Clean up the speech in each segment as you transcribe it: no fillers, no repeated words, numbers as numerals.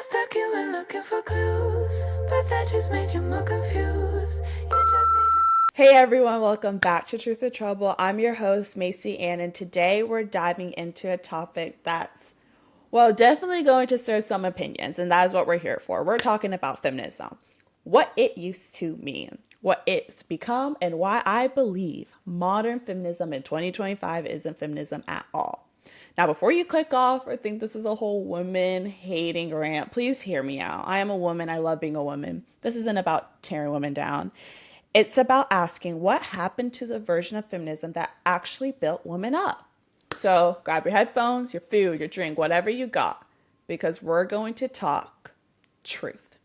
stuck you in looking for clues, but that just made you more confused. You just need to. Hey everyone, welcome back to Truth or Trouble. I'm your host, Macy, and today we're diving into a topic that's, well, definitely going to stir some opinions, and that is what we're here for. We're talking about feminism, what it used to mean, what it's become, and why I believe modern feminism in 2025 isn't feminism at all. Now, before you click off or think this is a whole woman hating rant, please hear me out. I am a woman. I love being a woman. This isn't about tearing women down. It's about asking what happened to the version of feminism that actually built women up. So grab your headphones, your food, your drink, whatever you got, because we're going to talk truth.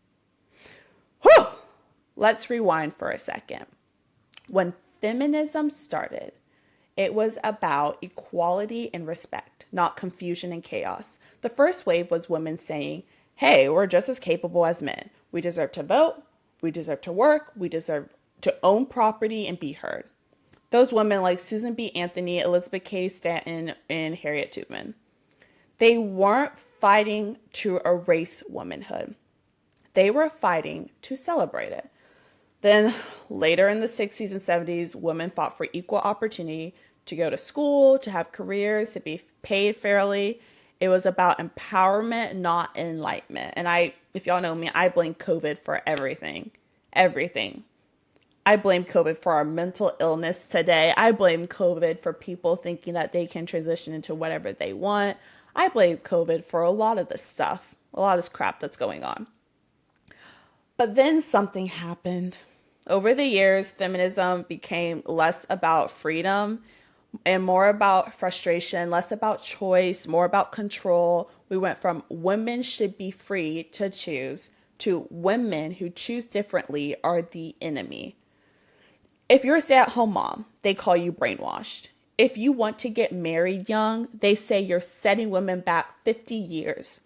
Whew! Let's rewind for a second. When feminism started, it was about equality and respect, not confusion and chaos. The first wave was women saying, hey, we're just as capable as men. We deserve to vote. We deserve to work. We deserve to own property and be heard. Those women like Susan B. Anthony, Elizabeth Cady Stanton, and Harriet Tubman. They weren't fighting to erase womanhood. They were fighting to celebrate it. Then later in the 60s and 70s, women fought for equal opportunity to go to school, to have careers, to be paid fairly. It was about empowerment, not enlightenment. And if y'all know me, I blame COVID for everything. Everything. I blame COVID for our mental illness today. I blame COVID for people thinking that they can transition into whatever they want. I blame COVID for a lot of this stuff, a lot of this crap that's going on. But then something happened. Over the years, feminism became less about freedom and more about frustration, less about choice, more about control. We went from women should be free to choose to women who choose differently are the enemy. If you're a stay-at-home mom, they call you brainwashed. If you want to get married young, they say you're setting women back 50 years.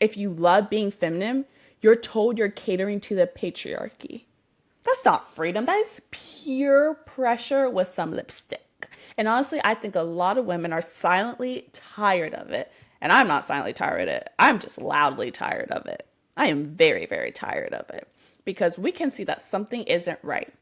If you love being feminine, you're told you're catering to the patriarchy. That's not freedom. That is pure pressure with some lipstick. And honestly, I think a lot of women are silently tired of it. And I'm not silently tired of it. I'm just loudly tired of it. I am very, very tired of it. Because we can see that something isn't right.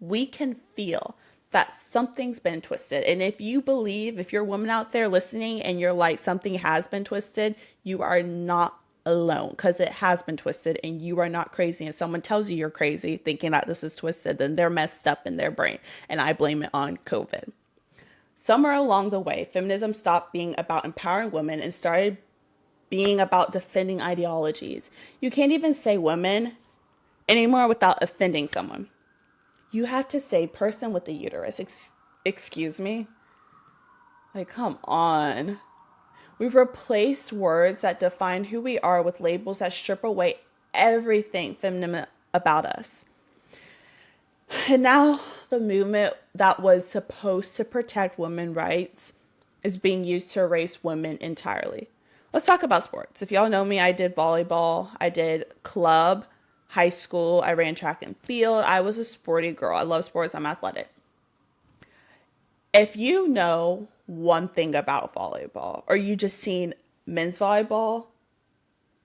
We can feel that something's been twisted. And if you believe, if you're a woman out there listening and you're like, something has been twisted, you are not alone, because it has been twisted and you are not crazy. If someone tells you you're crazy thinking that this is twisted, then they're messed up in their brain. And I blame it on COVID. Somewhere along the way, feminism stopped being about empowering women and started being about defending ideologies. You can't even say women anymore without offending someone. You have to say person with the uterus. Excuse me? Like, come on. We've replaced words that define who we are with labels that strip away everything feminine about us. And now the movement that was supposed to protect women's rights is being used to erase women entirely. Let's talk about sports. If y'all know me, I did volleyball, I did club, high school, I ran track and field. I was a sporty girl. I love sports. I'm athletic. If you know one thing about volleyball, or you just seen men's volleyball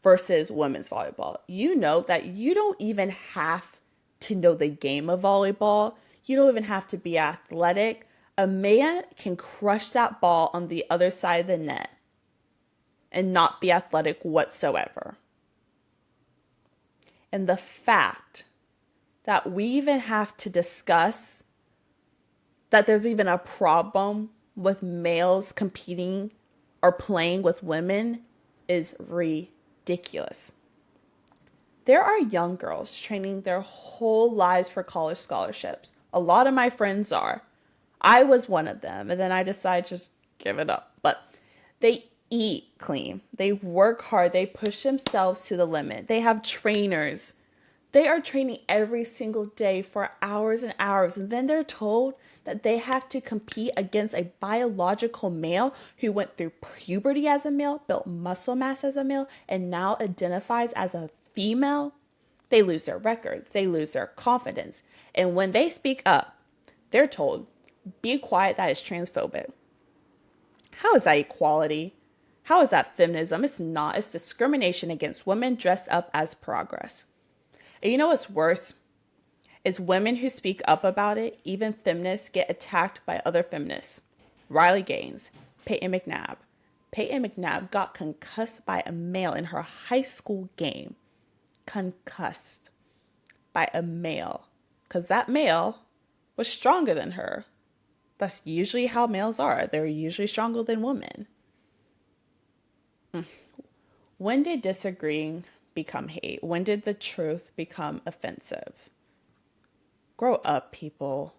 versus women's volleyball, you know that you don't even have to know the game of volleyball. You don't even have to be athletic. A man can crush that ball on the other side of the net and not be athletic whatsoever. And the fact that we even have to discuss that there's even a problem with males competing or playing with women is ridiculous. There are young girls training their whole lives for college scholarships. A lot of my friends are. I was one of them, and then I decided to just give it up. But they eat clean. They work hard. They push themselves to the limit. They have trainers. They are training every single day for hours and hours. And then they're told that they have to compete against a biological male who went through puberty as a male, built muscle mass as a male, and now identifies as a female. They lose their records. They lose their confidence. And when they speak up, they're told, be quiet, that is transphobic. How is that equality? How is that feminism? It's not. It's discrimination against women dressed up as progress. And you know what's worse? Is women who speak up about it, even feminists, get attacked by other feminists. Riley Gaines, Peyton McNabb. Peyton McNabb got concussed by a male in her high school game. Concussed by a male. Because that male was stronger than her. That's usually how males are. They're usually stronger than women. When did disagreeing become hate? When did the truth become offensive? Grow up, people.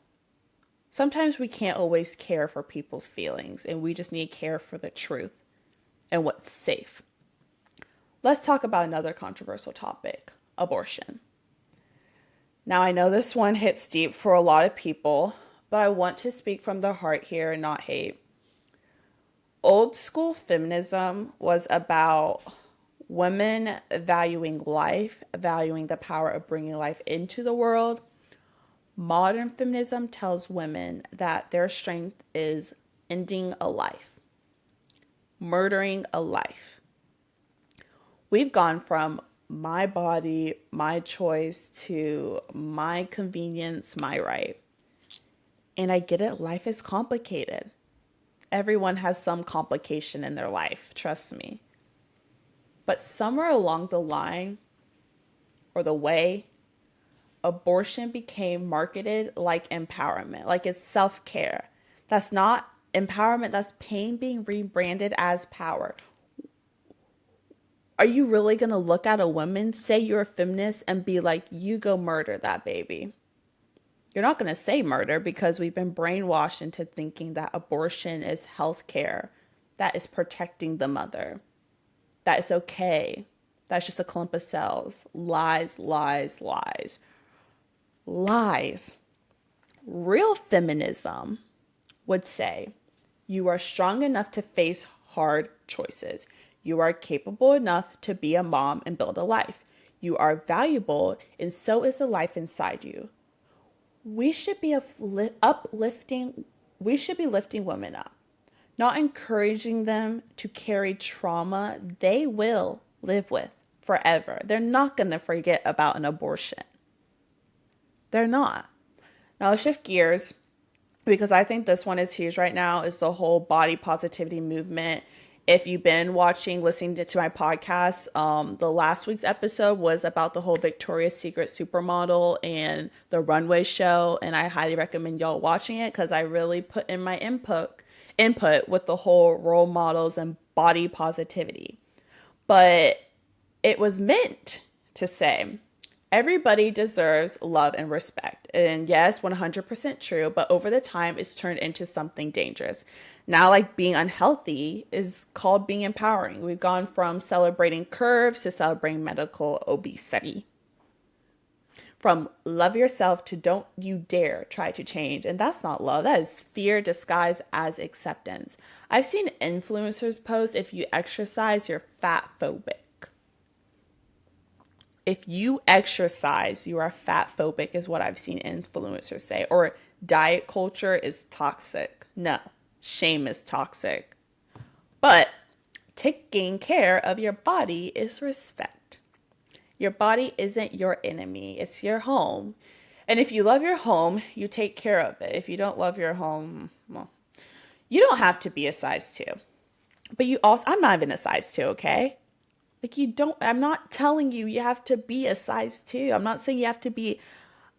Sometimes we can't always care for people's feelings, and we just need to care for the truth and what's safe. Let's talk about another controversial topic, abortion. Now, I know this one hits deep for a lot of people, but I want to speak from the heart here and not hate. Old school feminism was about women valuing life, valuing the power of bringing life into the world. Modern feminism tells women that their strength is ending a life, murdering a life. We've gone from my body, my choice, to my convenience, my right. And I get it, life is complicated. Everyone has some complication in their life, trust me. But somewhere along the line, or the way, abortion became marketed like empowerment, like it's self-care. That's not empowerment, that's pain being rebranded as power. Are you really going to look at a woman, say you're a feminist, and be like, you go murder that baby? You're not going to say murder because we've been brainwashed into thinking that abortion is health care, that is protecting the mother, that is okay, that's just a clump of cells. Lies, lies, lies. Lies. Real feminism would say you are strong enough to face hard choices. You are capable enough to be a mom and build a life. You are valuable, and so is the life inside you. We should be uplifting. We should be lifting women up, not encouraging them to carry trauma they will live with forever. They're not going to forget about an abortion. They're not. Now let's shift gears, because I think this one is huge right now, is the whole body positivity movement. If you've been listening to my podcast, the last week's episode was about the whole Victoria's Secret supermodel and the runway show. And I highly recommend y'all watching it because I really put in my input with the whole role models and body positivity. But it was meant to say, everybody deserves love and respect. And yes, 100% true, but over the time, it's turned into something dangerous. Now, like being unhealthy is called being empowering. We've gone from celebrating curves to celebrating medical obesity. From love yourself to don't you dare try to change. And that's not love. That is fear disguised as acceptance. I've seen influencers post, if you exercise, you're fat phobic. If you exercise, you are fat phobic is what I've seen influencers say. Or diet culture is toxic. No, shame is toxic. But taking care of your body is respect. Your body isn't your enemy. It's your home. And if you love your home, you take care of it. If you don't love your home, well, you don't have to be a size 2. But you also, I'm not even a size 2, okay? Like I'm not telling you have to be a size 2. I'm not saying you have to be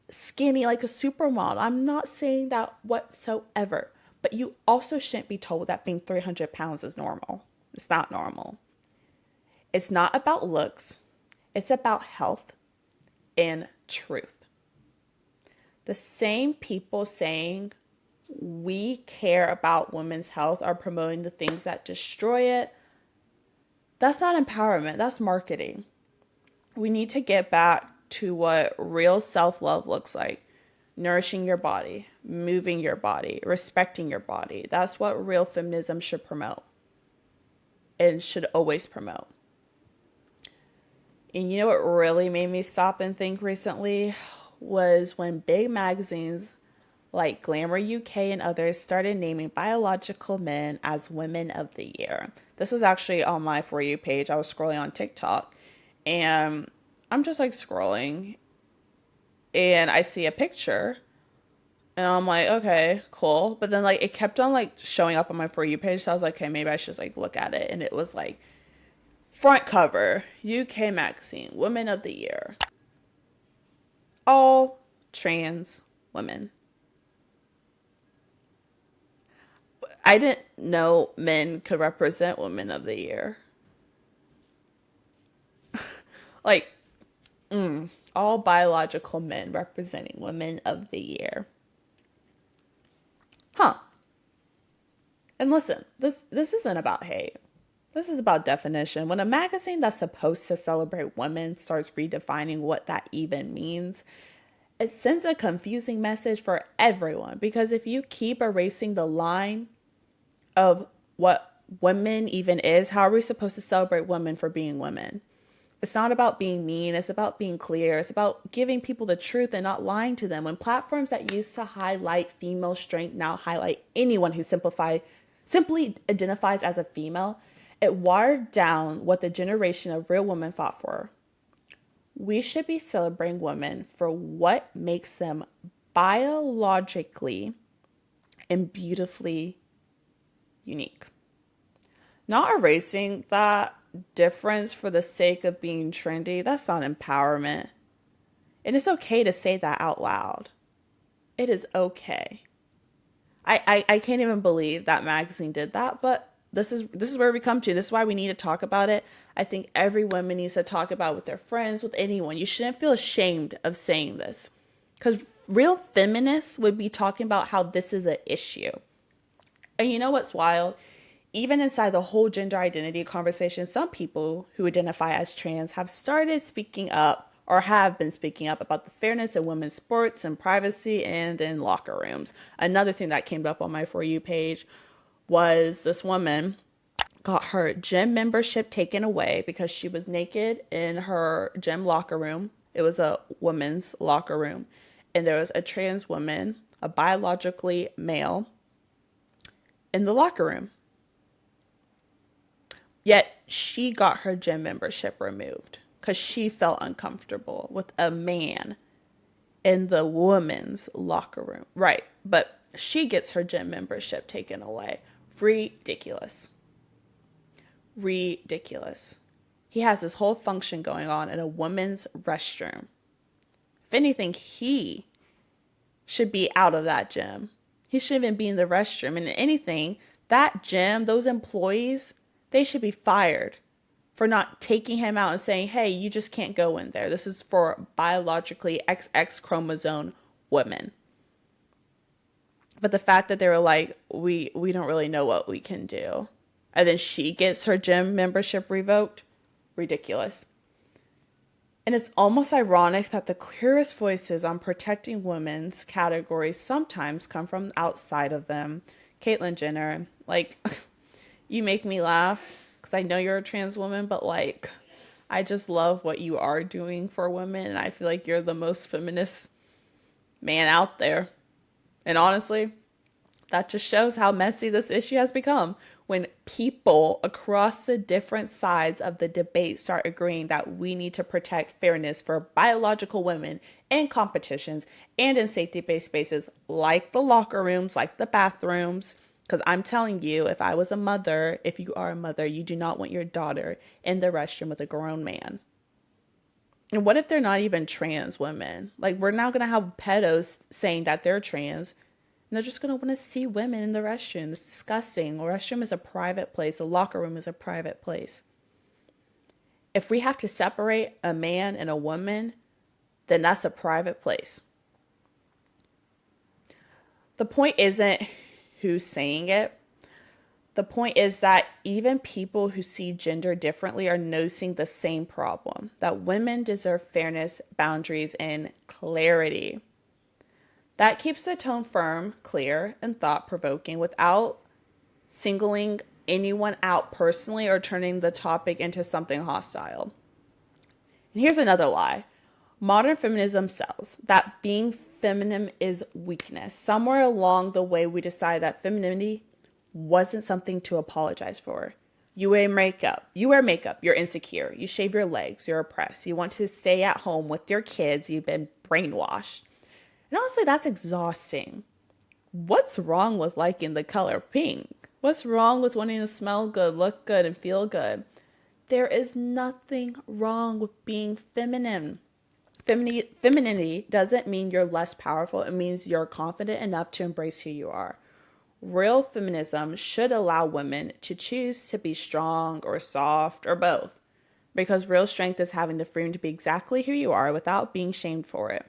skinny like a supermodel. I'm not saying that whatsoever. But you also shouldn't be told that being 300 pounds is normal. It's not normal. It's not about looks. It's about health and truth. The same people saying we care about women's health are promoting the things that destroy it. That's not empowerment. That's marketing. We need to get back to what real self-love looks like. Nourishing your body, moving your body, respecting your body. That's what real feminism should promote and should always promote. And you know what really made me stop and think recently was when big magazines like Glamour UK and others, started naming biological men as Women of the Year. This was actually on my For You page. I was scrolling on TikTok, and I'm just like scrolling, and I see a picture, and I'm like, okay, cool. But then like it kept on like showing up on my For You page, so I was like, okay, maybe I should like look at it. And it was like front cover, UK magazine, Women of the Year, all trans women. I didn't know men could represent Women of the Year. Like, all biological men representing Women of the Year. Huh. And listen, this isn't about hate. This is about definition. When a magazine that's supposed to celebrate women starts redefining what that even means, it sends a confusing message for everyone. Because if you keep erasing the line of what women even is, how are we supposed to celebrate women for being women? It's not about being mean. It's about being clear. It's about giving people the truth and not lying to them. When platforms that used to highlight female strength now highlight anyone who simply identifies as a female, it watered down what the generation of real women fought for. We should be celebrating women for what makes them biologically and beautifully unique. Not erasing that difference for the sake of being trendy. That's not empowerment. And it's okay to say that out loud. It is okay. I can't even believe that magazine did that, but this is where we come to. This is why we need to talk about it. I think every woman needs to talk about it with their friends, with anyone. You shouldn't feel ashamed of saying this. Because real feminists would be talking about how this is an issue. And you know what's wild? Even inside the whole gender identity conversation, some people who identify as trans have started speaking up or have been speaking up about the fairness in women's sports and privacy and in locker rooms. Another thing that came up on my For You page was this woman got her gym membership taken away because she was naked in her gym locker room. It was a woman's locker room. And there was a trans woman, a biologically male, in the locker room. Yet she got her gym membership removed because she felt uncomfortable with a man in the woman's locker room. Right. But she gets her gym membership taken away. Ridiculous. Ridiculous. He has this whole function going on in a woman's restroom. If anything, he should be out of that gym. He shouldn't even be in the restroom. And anything, that gym, those employees, they should be fired for not taking him out and saying, hey, you just can't go in there. This is for biologically XX chromosome women. But the fact that they were like, we don't really know what we can do. And then she gets her gym membership revoked. Ridiculous. And it's almost ironic that the clearest voices on protecting women's categories sometimes come from outside of them. Caitlyn Jenner, like, you make me laugh because I know you're a trans woman, but like, I just love what you are doing for women. And I feel like you're the most feminist man out there. And honestly, that just shows how messy this issue has become when people across the different sides of the debate start agreeing that we need to protect fairness for biological women in competitions and in safety-based spaces like the locker rooms, like the bathrooms. Because I'm telling you, if I was a mother, if you are a mother, you do not want your daughter in the restroom with a grown man. And what if they're not even trans women? Like, we're now going to have pedos saying that they're trans. And they're just going to want to see women in the restroom. It's disgusting. A restroom is a private place. A locker room is a private place. If we have to separate a man and a woman, then that's a private place. The point isn't who's saying it. The point is that even people who see gender differently are noticing the same problem, that women deserve fairness, boundaries, and clarity. That keeps the tone firm, clear, and thought-provoking without singling anyone out personally or turning the topic into something hostile. And here's another lie. Modern feminism sells that being feminine is weakness. Somewhere along the way, we decided that femininity wasn't something to apologize for. You wear makeup, you're insecure, you shave your legs, you're oppressed, you want to stay at home with your kids, you've been brainwashed. And honestly, that's exhausting. What's wrong with liking the color pink? What's wrong with wanting to smell good, look good, and feel good? There is nothing wrong with being feminine. Femininity doesn't mean you're less powerful. It means you're confident enough to embrace who you are. Real feminism should allow women to choose to be strong or soft or both, because real strength is having the freedom to be exactly who you are without being shamed for it.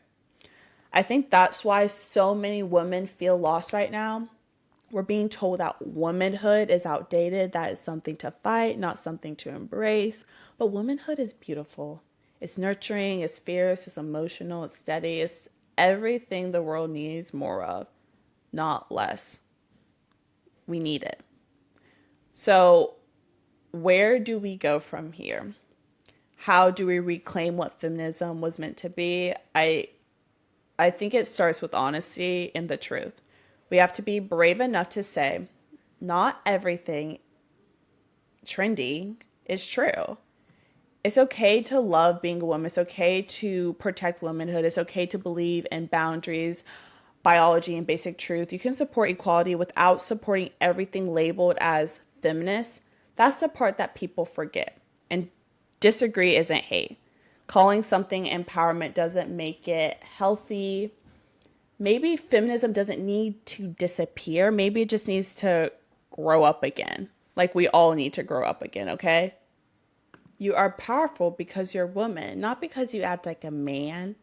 I think that's why so many women feel lost right now. We're being told that womanhood is outdated, that is something to fight, not something to embrace. But womanhood is beautiful. It's nurturing, it's fierce, it's emotional, it's steady, it's everything the world needs more of, not less. We need it. So, where do we go from here? How do we reclaim what feminism was meant to be? I think it starts with honesty and the truth. We have to be brave enough to say, not everything trendy is true. It's okay to love being a woman. It's okay to protect womanhood. It's okay to believe in boundaries, biology, and basic truth. You can support equality without supporting everything labeled as feminist. That's the part that people forget. And disagree isn't hate. Calling something empowerment doesn't make it healthy. Maybe feminism doesn't need to disappear. Maybe it just needs to grow up again. Like we all need to grow up again, okay? You are powerful because you're a woman, not because you act like a man.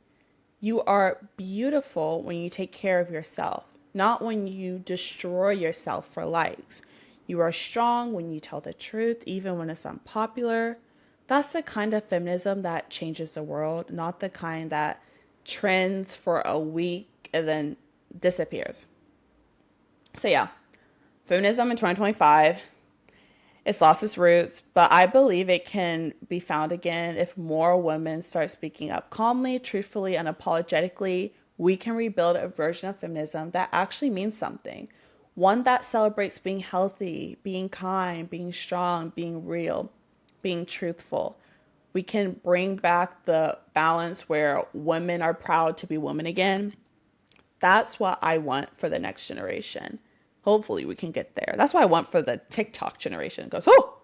You are beautiful when you take care of yourself, not when you destroy yourself for likes. You are strong when you tell the truth, even when it's unpopular. That's the kind of feminism that changes the world, not the kind that trends for a week and then disappears. So yeah, feminism in 2025, it's lost its roots, but I believe it can be found again if more women start speaking up calmly, truthfully, unapologetically. We can rebuild a version of feminism that actually means something. One that celebrates being healthy, being kind, being strong, being real, being truthful. We can bring back the balance where women are proud to be women again. That's what I want for the next generation. Hopefully we can get there. That's what I want for the TikTok generation. It goes, oh,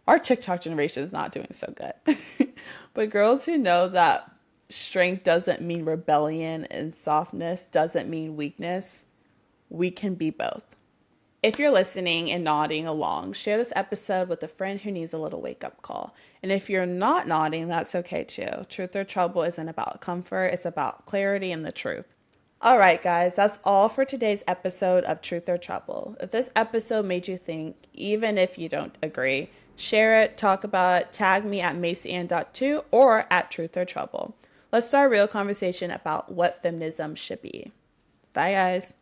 our TikTok generation is not doing so good. But girls who know that strength doesn't mean rebellion and softness doesn't mean weakness, we can be both. If you're listening and nodding along, share this episode with a friend who needs a little wake-up call. And if you're not nodding, that's okay too. Truth or Trouble isn't about comfort, it's about clarity and the truth. All right, guys, that's all for today's episode of Truth or Trouble. If this episode made you think, even if you don't agree, share it, talk about it, tag me at MacyAnn.2 or at Truth or Trouble. Let's start a real conversation about what feminism should be. Bye, guys.